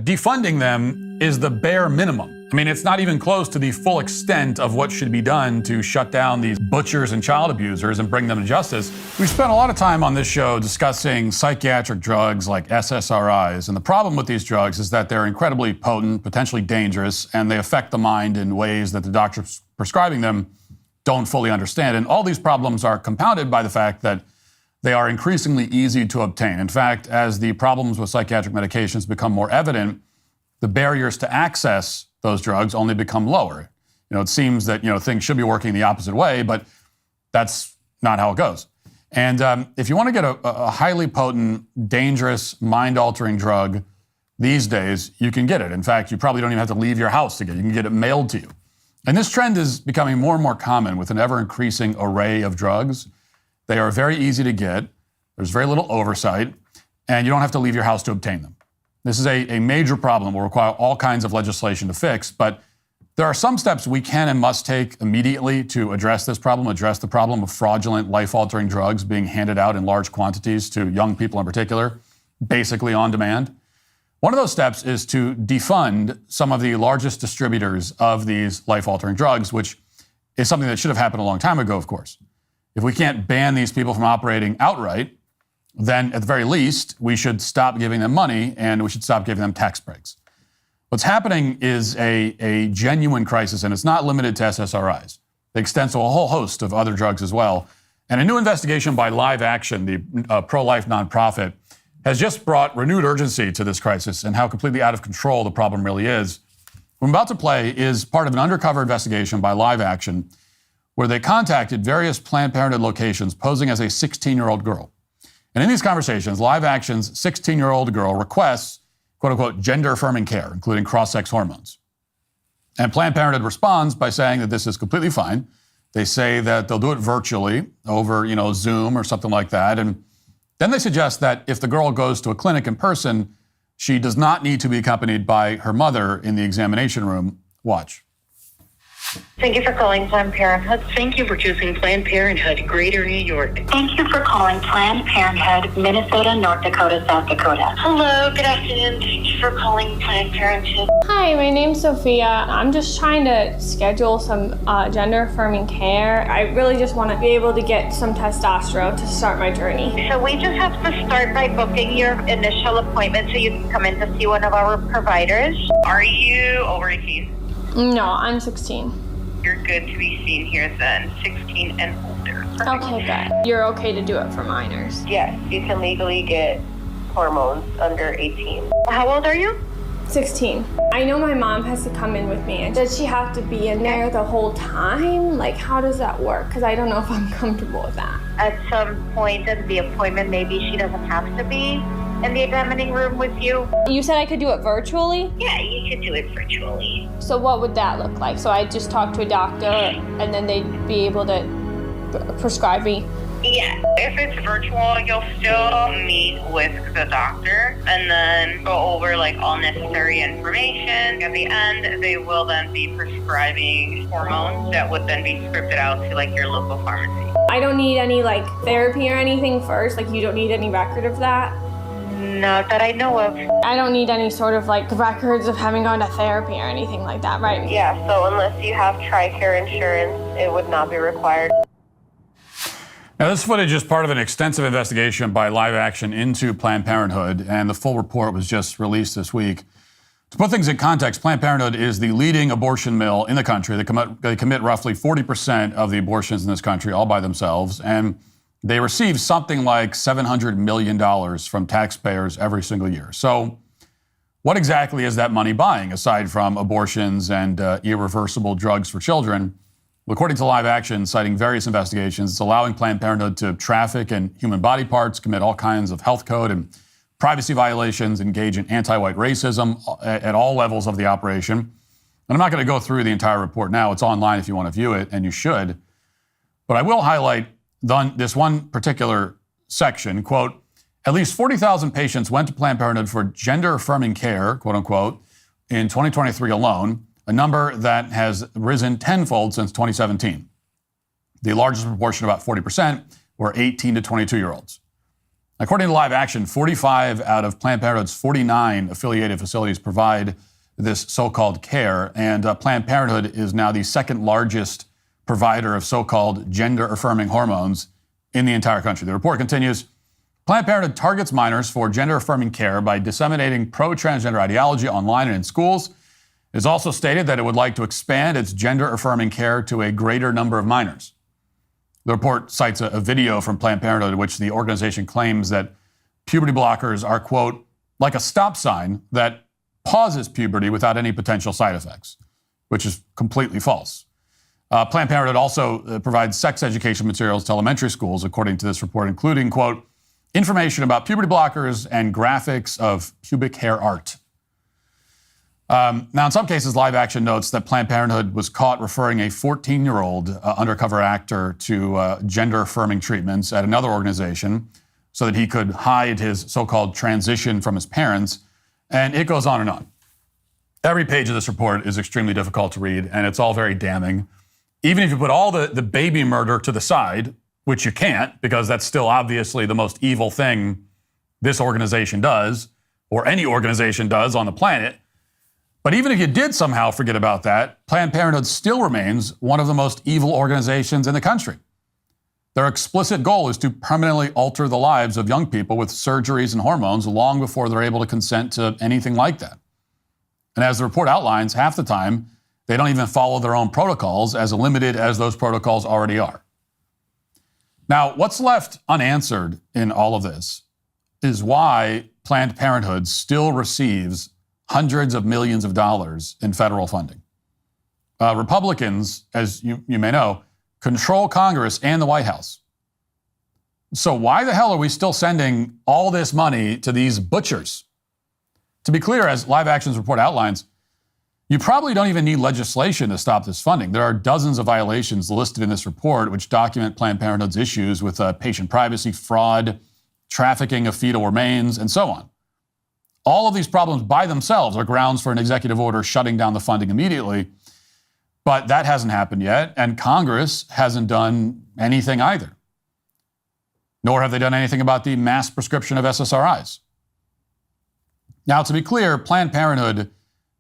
Defunding them is the bare minimum. I mean, it's not even close to the full extent of what should be done to shut down these butchers and child abusers and bring them to justice. We've spent a lot of time on this show discussing psychiatric drugs like SSRIs, and the problem with these drugs is that they're incredibly potent, potentially dangerous, and they affect the mind in ways that the doctors prescribing them don't fully understand. And all these problems are compounded by the fact that they are increasingly easy to obtain. In fact, as the problems with psychiatric medications become more evident, the barriers to access those drugs only become lower. It seems that, things should be working the opposite way, but that's not how it goes. And if you want to get a highly potent, dangerous, mind-altering drug these days, you can get it. In fact, you probably don't even have to leave your house to get it. You can get it mailed to you. And this trend is becoming more and more common with an ever-increasing array of drugs. They are very easy to get. There's very little oversight, and you don't have to leave your house to obtain them. This is a major problem that will require all kinds of legislation to fix, but there are some steps we can and must take immediately to address this problem, address the problem of fraudulent, life-altering drugs being handed out in large quantities to young people in particular, basically on demand. One of those steps is to defund some of the largest distributors of these life-altering drugs, which is something that should have happened a long time ago, of course. If we can't ban these people from operating outright, then at the very least, we should stop giving them money and we should stop giving them tax breaks. What's happening is a genuine crisis, and it's not limited to SSRIs. It extends to a whole host of other drugs as well. And a new investigation by Live Action, the pro-life nonprofit, has just brought renewed urgency to this crisis and how completely out of control the problem really is. What I'm about to play is part of an undercover investigation by Live Action where they contacted various Planned Parenthood locations posing as a 16-year-old girl. And in these conversations, Live Action's 16-year-old girl requests, quote-unquote, gender-affirming care, including cross-sex hormones. And Planned Parenthood responds by saying that this is completely fine. They say that they'll do it virtually over, Zoom or something like that. And then they suggest that if the girl goes to a clinic in person, she does not need to be accompanied by her mother in the examination room. Watch. Thank you for calling Planned Parenthood. Thank you for choosing Planned Parenthood, Greater New York. Thank you for calling Planned Parenthood, Minnesota, North Dakota, South Dakota. Hello, good afternoon. Thank you for calling Planned Parenthood. Hi, my name's Sophia. I'm just trying to schedule some gender-affirming care. I really just want to be able to get some testosterone to start my journey. So we just have to start by booking your initial appointment so you can come in to see one of our providers. Are you over 18? No, I'm 16. You're good to be seen here then, 16 and older. Perfect. Okay, good. You're okay to do it for minors? Yes, you can legally get hormones under 18. How old are you? 16. I know my mom has to come in with me. Does she have to be in there the whole time? Like, how does that work? Because I don't know if I'm comfortable with that. At some point in the appointment, maybe she doesn't have to be in the examining room with you. You said I could do it virtually? Yeah, you could do it virtually. So what would that look like? So I just talk to a doctor and then they'd be able to prescribe me? Yeah, if it's virtual, you'll still meet with the doctor and then go over all necessary information. At the end, they will then be prescribing hormones that would then be scripted out to your local pharmacy. I don't need any therapy or anything first? You don't need any record of that? Not that I know of. I don't need any sort of records of having gone to therapy or anything like that, right? Yeah, so unless you have TRICARE insurance, it would not be required. Now, this footage is part of an extensive investigation by Live Action into Planned Parenthood, and the full report was just released this week. To put things in context, Planned Parenthood is the leading abortion mill in the country. They commit roughly 40% of the abortions in this country all by themselves, and they receive something like $700 million from taxpayers every single year. So what exactly is that money buying, aside from abortions and irreversible drugs for children? According to Live Action, citing various investigations, it's allowing Planned Parenthood to traffic in human body parts, commit all kinds of health code and privacy violations, engage in anti-white racism at all levels of the operation. And I'm not going to go through the entire report now. It's online if you want to view it, and you should. But I will highlight this one particular section, quote, at least 40,000 patients went to Planned Parenthood for gender-affirming care, quote unquote, in 2023 alone, a number that has risen tenfold since 2017. The largest proportion, about 40%, were 18 to 22-year-olds. According to Live Action, 45 out of Planned Parenthood's 49 affiliated facilities provide this so-called care, and Planned Parenthood is now the second largest provider of so-called gender-affirming hormones in the entire country. The report continues, Planned Parenthood targets minors for gender-affirming care by disseminating pro-transgender ideology online and in schools. It is also stated that it would like to expand its gender-affirming care to a greater number of minors. The report cites a video from Planned Parenthood in which the organization claims that puberty blockers are, quote, like a stop sign that pauses puberty without any potential side effects, which is completely false. Planned Parenthood also provides sex education materials to elementary schools, according to this report, including, quote, information about puberty blockers and graphics of pubic hair art. Now, in some cases, Live Action notes that Planned Parenthood was caught referring a 14-year-old undercover actor to gender-affirming treatments at another organization so that he could hide his so-called transition from his parents, and it goes on and on. Every page of this report is extremely difficult to read, and it's all very damning. Even if you put all the baby murder to the side, which you can't, because that's still obviously the most evil thing this organization does, or any organization does on the planet, but even if you did somehow forget about that, Planned Parenthood still remains one of the most evil organizations in the country. Their explicit goal is to permanently alter the lives of young people with surgeries and hormones long before they're able to consent to anything like that. And as the report outlines, half the time, they don't even follow their own protocols, as limited as those protocols already are. Now, what's left unanswered in all of this is why Planned Parenthood still receives hundreds of millions of dollars in federal funding. Republicans, as you may know, control Congress and the White House. So why the hell are we still sending all this money to these butchers? To be clear, as Live Action's report outlines, you probably don't even need legislation to stop this funding. There are dozens of violations listed in this report which document Planned Parenthood's issues with patient privacy, fraud, trafficking of fetal remains, and so on. All of these problems by themselves are grounds for an executive order shutting down the funding immediately, but that hasn't happened yet, and Congress hasn't done anything either. Nor have they done anything about the mass prescription of SSRIs. Now, to be clear, Planned Parenthood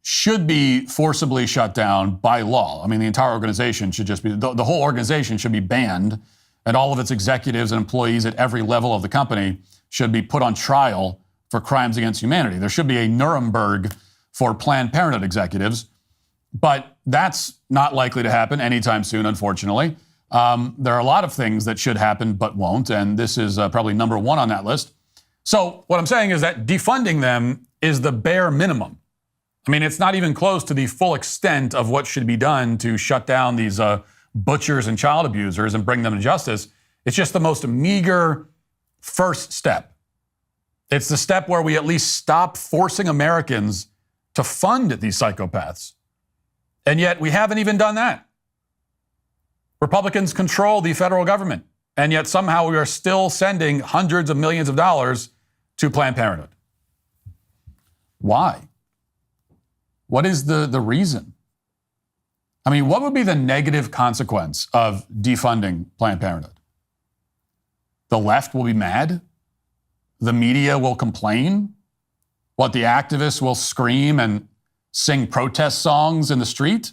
should be forcibly shut down by law. I mean, the entire organization should just be, the whole organization should be banned, and all of its executives and employees at every level of the company should be put on trial for crimes against humanity. There should be a Nuremberg for Planned Parenthood executives, but that's not likely to happen anytime soon, unfortunately. There are a lot of things that should happen but won't, and this is probably number one on that list. So what I'm saying is that defunding them is the bare minimum. I mean, it's not even close to the full extent of what should be done to shut down these butchers and child abusers and bring them to justice. It's just the most meager first step. It's the step where we at least stop forcing Americans to fund these psychopaths. And yet we haven't even done that. Republicans control the federal government, and yet somehow we are still sending hundreds of millions of dollars to Planned Parenthood. Why? What is the reason? I mean, what would be the negative consequence of defunding Planned Parenthood? The left will be mad? The media will complain? What, the activists will scream and sing protest songs in the street?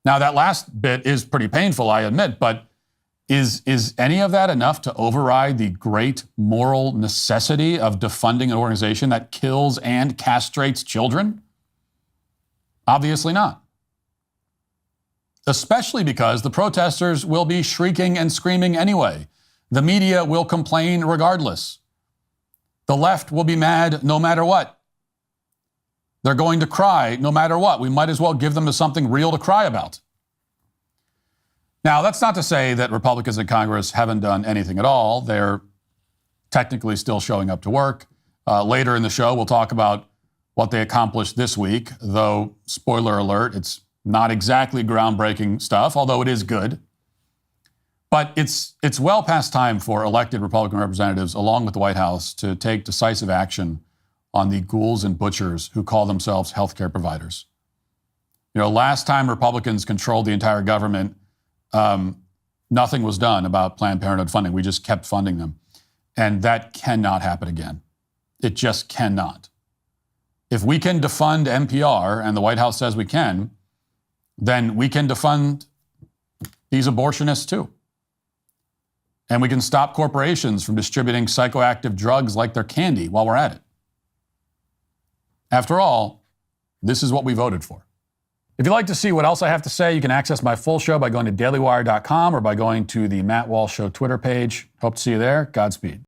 Now, that last bit is pretty painful, I admit, but is any of that enough to override the great moral necessity of defunding an organization that kills and castrates children? Obviously not. Especially because the protesters will be shrieking and screaming anyway. The media will complain regardless. The left will be mad no matter what. They're going to cry no matter what. We might as well give them something real to cry about. Now, that's not to say that Republicans in Congress haven't done anything at all. They're technically still showing up to work. Later in the show, we'll talk about what they accomplished this week, though, spoiler alert, it's not exactly groundbreaking stuff, although it is good. But it's well past time for elected Republican representatives, along with the White House, to take decisive action on the ghouls and butchers who call themselves healthcare providers. You know, last time Republicans controlled the entire government, nothing was done about Planned Parenthood funding. We just kept funding them. And that cannot happen again. It just cannot. If we can defund NPR, and the White House says we can, then we can defund these abortionists too. And we can stop corporations from distributing psychoactive drugs like they're candy while we're at it. After all, this is what we voted for. If you'd like to see what else I have to say, you can access my full show by going to dailywire.com or by going to the Matt Walsh Show Twitter page. Hope to see you there. Godspeed.